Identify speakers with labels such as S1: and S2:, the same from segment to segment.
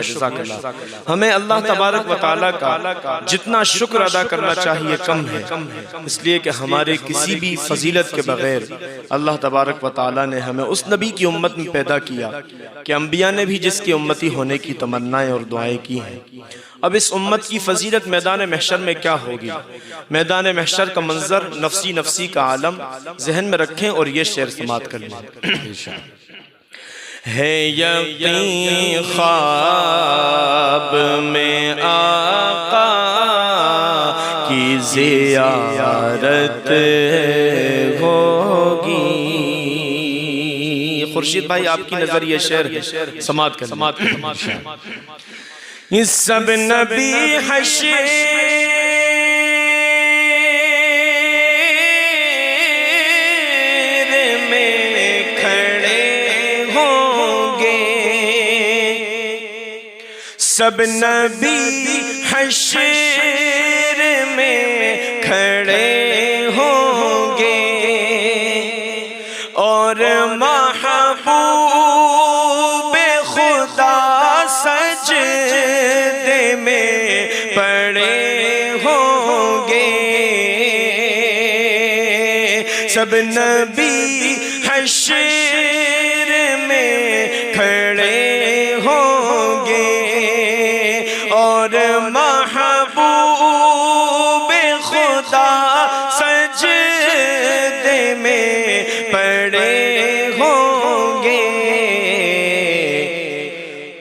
S1: شکریہ، جزاک اللہ۔ ہمیں اللہ تبارک و تعالیٰ کا جتنا شکر ادا کرنا چاہیے کم ہے، اس لیے کہ ہمارے کسی بھی فضیلت کے بغیر اللہ تبارک و تعالیٰ نے ہمیں اس نبی کی امت میں پیدا کیا کہ انبیاء نے بھی جس کی امتی ہونے کی تمنائیں اور دعائیں کی ہیں۔ اب اس امت کی فضیلت میدان محشر میں کیا ہوگی؟ میدان محشر کا منظر نفسی نفسی کا عالم ذہن میں رکھیں اور یہ شعر سماعت کر لیں۔ ہے یقین خواب میں آقا کی زیارت ہوگی۔ خورشید بھائی آپ کی نظر یہ شعر ہے، سماعت کر لیں۔ سب نبی حشر میں کھڑے ہوں گے، سب نبی حشر میں کھڑے ہوں گے اور محبوب خدا سجدے میں پڑے ہوں گے، سب نبی حشر میں کھڑے ہوں گے اور محبوب خدا سجدے میں پڑے ہوں گے۔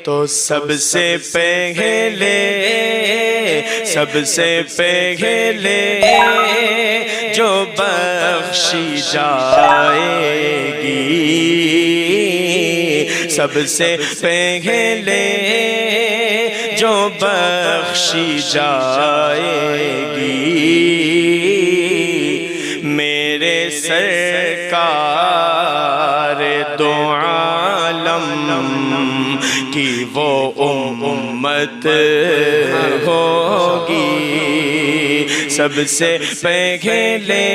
S1: تو سب سے پہلے جو بخشی جائے گی، سب سے پہلے جو بخشی جائے گی، میرے سرکار دو عالم کی وہ امت ہوگی، سب سے پہلے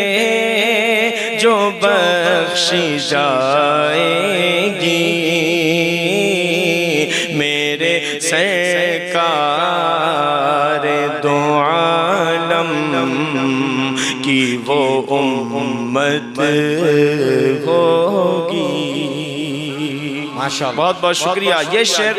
S1: جو بخشی جائے گی، میرے سرکار دو عالم کی وہ امت ہوگی۔
S2: ماشاءاللہ،
S1: بہت بہت شکریہ۔ یہ شعر